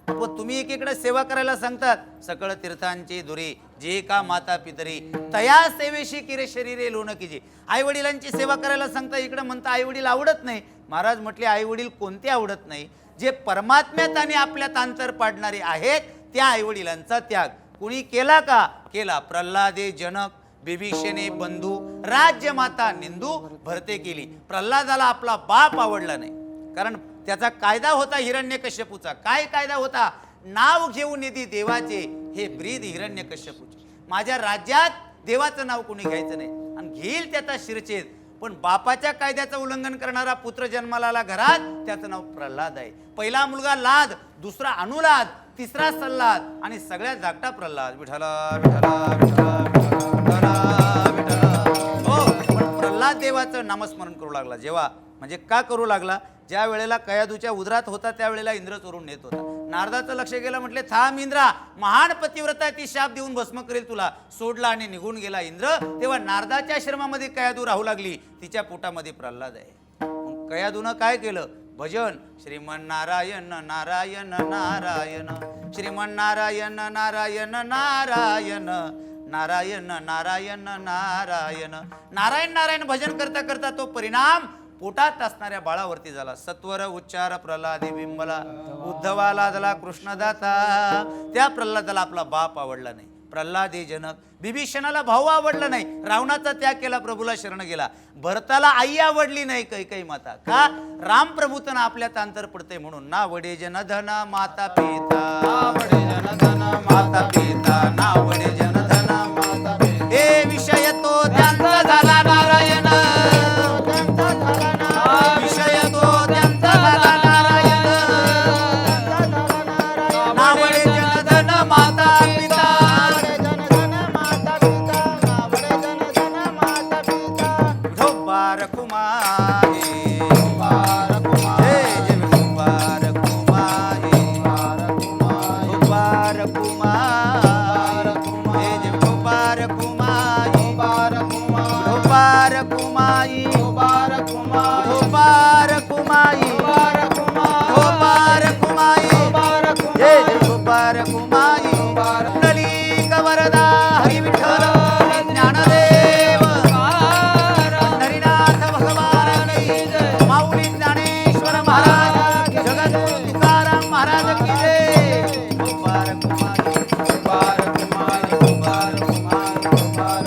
Speaker 3: पण तुम्ही एकीकडे सेवा करायला सांगतात, सकळ तीर्थांची दुरी जे का माता पितरी, तया सेवेशी किरे शरीरे लोन कीजे. आई वडिलांची सेवा करायला सांगता, इकडे म्हणता आई वडील आवडत नाही. महाराज म्हटले, आई वडील कोणते आवडत नाही? जे परमात्म्यात आणि आपल्यात अंतर पाडणारे आहेत त्या आई वडिलांचा त्याग कुणी केला का? केला. प्रल्हादे जनक, बिभीषणे बंधू, राज्यमाता निंदू भरते केली. प्रल्हादाला आपला बाप आवडला नाही, कारण त्याचा कायदा होता हिरण्यकश्यपूचा. काय कायदा होता? नाव घेऊन येते देवाचे, हे ब्रीद हिरण्यकश्यपूचे. माझ्या राज्यात देवाचं नाव कोणी घ्यायचं नाही आणि घेईल त्याचा शिरछेद. पण बापाच्या कायद्याचं उल्लंघन करणारा पुत्र जन्माला आला घरात, त्याचं नाव प्रल्हाद आहे. पहिला मुलगा लाद, दुसरा अनुलाद, तिसरा सल्लाद आणि सगळ्यात धाकटा प्रल्हाद. विठला विठला विठला विठला विठला. हो, पण प्रल्हाद देवाचं नामस्मरण करू लागला. जेव्हा म्हणजे का करू लागला? ज्या वेळेला कयादूच्या उदरात होता त्यावेळेला इंद्र चोरून नेत होता. नारदाचं लक्ष गेलं, म्हटले थांब इंद्रा, महान पतिव्रता ती शाप देऊन भस्म करेल तुला. सोडला आणि निघून गेला इंद्र. तेव्हा नारदाच्या आश्रमामध्ये कयादू राहू लागली, तिच्या पोटामध्ये प्रल्हाद आहे. मग कयादूनं काय केलं? भजन श्रीमन्नारायण नारायण नारायण, श्रीमन्नारायण नारायण नारायण, नारायण नारायण नारायण, नारायण नारायण भजन करता करता तो परिणाम पोटात असणाऱ्या बाळावरती झाला. सत्वर उच्चार प्रल्हादी बिंबला, उद्धवाला झाला कृष्णदाता. त्या प्रल्हादाला आपला बाप आवडला नाही. प्रल्हादे जनक, बिभीषणाला भाऊ आवडला नाही, रावणाचा त्याग केला, प्रभूला शरण गेला. भरताला आई आवडली नाही, कैकेयी माता. का? राम प्रभूतन आपल्यात अंतर पडते म्हणून. नावडे जनधन माता पिता, नावडे जनधन माता पिता, नावडे जनधन माता पिता. हे विषय तो त्यांचा झाला नारायण, विषय तो त्यांचा झाला नारायण, नावडे जनधन माता पिता. धोबार कुमारी, जय जय धोबार कुमारी, धोबार कुमार, जय जय धोबार कुमारी, धोबार कुमारी, धोबार कुमारी, धोबार कुमारी, जय जय धोबार कुमारी. नली कवरदा हरी विठ्ठल ज्ञानदेव, हरिनाथ भगवान की जय. माऊली ज्ञानेश्वर महाराज, जगद्गुरु तुकाराम महाराज की जय. धोबार कुमारी, धोबार कुमारी, धोबार कुमारी, धोबार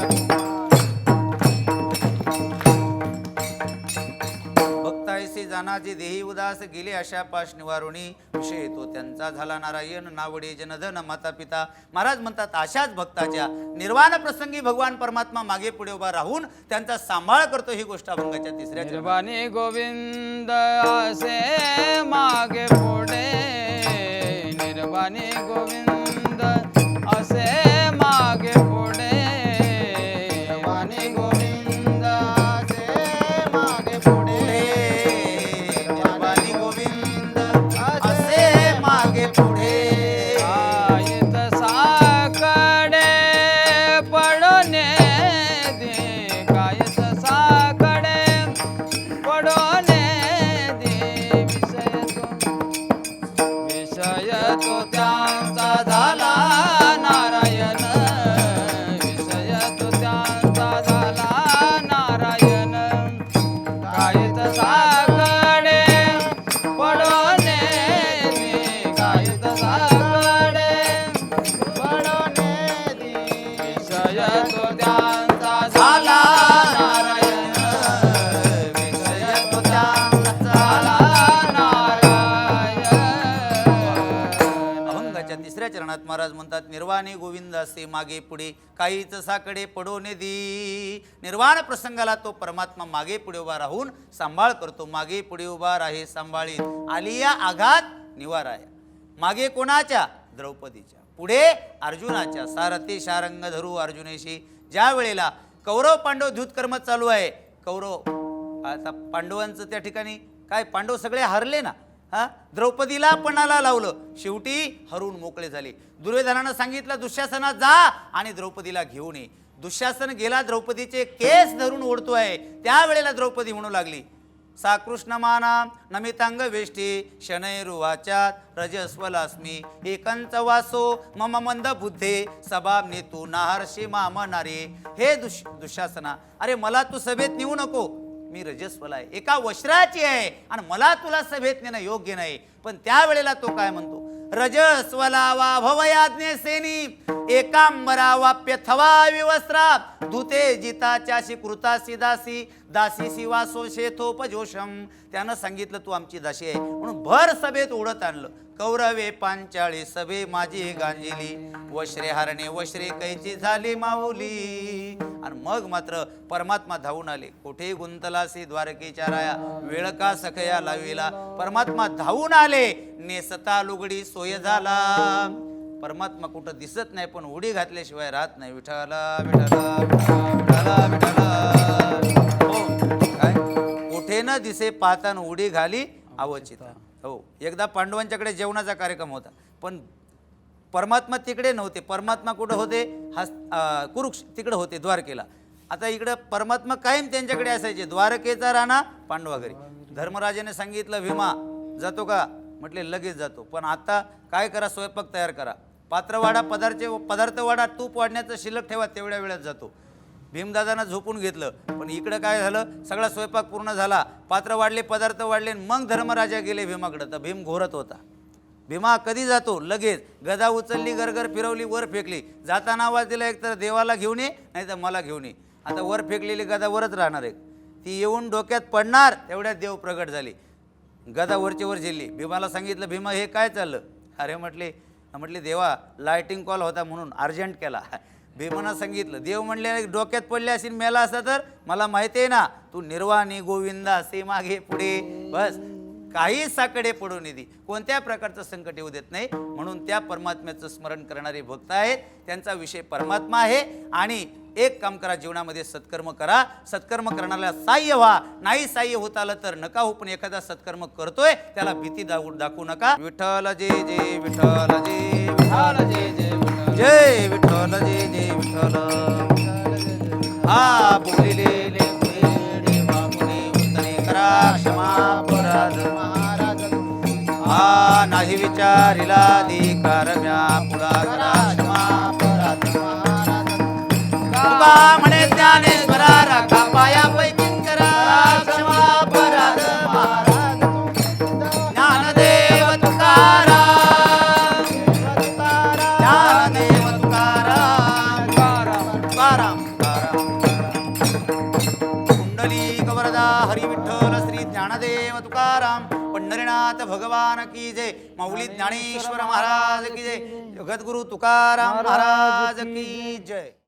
Speaker 3: भक्तायसी जानाचे देही उदास गेले अशा पाश निवारुणी. विषय तो त्यांचा झाला नारायण, नावडे जनधन माता पिता. महाराज म्हणतात, अशाच भक्ताच्या निर्वाण प्रसंगी भगवान परमात्मा मागे पुढे उभा राहून त्यांचा सांभाळ करतो. ही गोष्ट अभंगाच्या तिसऱ्या चरणात.
Speaker 4: निर्वाणी गोविंद असे मागे पुढे, निर्वाणी गोविंद असे मागे पुढे, निर्वाणी गोविंद असे मागे पुढे,
Speaker 3: निर्वाणी गोविंद असे मागे पुढे.
Speaker 4: आईत साकडे
Speaker 3: निर्वाणी गोविंद असे मागे पुढे काहीच साकडे पडो दी. निर्वाण प्रसंगाला तो परमात्मा मागे पुढे उभा राहून सांभाळ करतो. मागे पुढे उभा राहे सांभाळी आलिया आघात निवाराया. मागे कोणाच्या? द्रौपदीच्या. पुढे अर्जुनाच्या. सारथी शारंग धरू अर्जुनेशी. ज्या वेळेला कौरव पांडव द्युतकर्म चालू आहे, कौरव आता पांडवांचं त्या ठिकाणी काय, पांडव सगळे हरले ना. द्रौपदीला पणाला लावलं, शेवटी हरून मोकळे झाले. दुर्योधनानं सांगितलं दुःशासना जा आणि द्रौपदीला घेऊन ये. दुःशासन गेला, द्रौपदीचे केस धरून ओढतोय. त्यावेळेला द्रौपदी म्हणू लागली, सा कृष्णमानाम नमितांग वेष्टी शनैरुवाचात रजस्वलास्मी एकंच वासो मम मंद बुद्धे सबाब नेतू नाहर्षी मामनारे. हे दुःशासना, अरे मला तू सभेत नेऊ नको, मी रजस्वला आहे, एका वस्त्राची आहे आणि मला तुला सभेत नेणं योग्य नाही. पण त्यावेळेला तो काय म्हणतो, रजस्वला वा भवयाज्ञे सेनी एकांबरा वाप्य थवा विवस्त्रा धुते जिताच्याशी कृतासी दासी दासीसी वासो शेथोपजोषम. त्यानं सांगितलं तू आमची दासी आहे म्हणून भर सभेत ओढत आणलं. कौरवे 45 सभे माझी गांजिली वश्रे हरणे वश्रे कैची झाली माऊली. आणि मग मात्र परमात्मा धावून आले. कोठे गुंतलासी द्वारकेच्या राया वेळ का सखया लाविला. परमात्मा धावून आले, नेसता लुगडी सोय झाला. परमात्मा कुठं दिसत नाही पण उडी घातल्याशिवाय राहत नाही. विठाला विठाला विठाला विठाला. हो काय, कुठे न दिसे पाहताना उडी घाली अवचिता. हो, एकदा पांडवांच्याकडे जेवणाचा कार्यक्रम होता पण परमात्मा तिकडे नव्हते. परमात्मा कुठं होते? तिकडे होते द्वारकेला. आता इकडं परमात्मा कायम त्यांच्याकडे असायचे. द्वारकेचा राणा पांडवा घरी. धर्मराजाने सांगितलं भीमा जातो का? म्हटले लगेच जातो. पण आता काय करा, स्वयंपाक तयार करा, पात्र वाढा, पदार्थ वाढा, तूप वाढण्याचं शिल्लक ठेवा, तेवढ्या वेळात जातो. भीमदादांना झोपून घेतलं पण इकडं काय झालं, सगळा स्वयंपाक पूर्ण झाला, पात्र वाढले, पदार्थ वाढले, मग धर्मराजा गेले भीमाकडं. तर भीम घोरत होता. भीमा कधी जातो? लगेच. गदा उचलली, गरगर फिरवली, वर फेकली. जाताना आवाज दिला, एक तर देवाला घेऊन ये नाही तर मला घेऊन ये. आता वर फेकलेली गदा वरच राहणार आहे. ती येऊन डोक्यात पडणार तेवढ्यात देव प्रगट झाली, गदा वरच्या वर झेलली. भीमाला सांगितलं, भीमा हे काय चाललं? अरे म्हटले देवा लाइटिंग कॉल होता म्हणून अर्जंट केला. भीमानं सांगितलं, देव म्हणले डोक्यात पडले असेल, मेला असता तर मला माहिती आहे ना, तू निर्वाणी गोविंदा असे मागे पुढे बस, काही साकडे पडू नये, कोणत्या प्रकारचं संकट येऊ देत नाही. म्हणून त्या परमात्म्याचं स्मरण करणारे भक्त आहेत, त्यांचा विषय परमात्मा आहे. आणि एक काम करा, जीवनामध्ये सत्कर्म करा. सत्कर्म करण्याला साह्य व्हा. नाही साह्य होत आलं तर नका हो, पण एखादा सत्कर्म करतोय त्याला भीती दाखवू नका. विठ्ठल जय जय विठ्ठल जय विठ्ठल जय जय विठ्ठल जय विठ्ठल जय जय विठ्ठल. हा बोलिले करा क्षमा अपराध महाराज. हा नाही विचारिला अधिकार म्या पुढा करा क्षमा अपराध महाराज. तुका म्हणे ज्ञानेश्वरा राखा पायापैकी करा क्षमा अपराध महाराज. ज्ञानदेव तुकाराम ज्ञानदेव तुकाराम तुकाराम कुंडली गवरदा हरी विठ्ठल श्री ज्ञानदेव तुकाराम. पंढरीनाथ भगवान की जय. माऊली ज्ञानेश्वर महाराज की जय. जगद्गुरु तुकाराम महाराज की जय.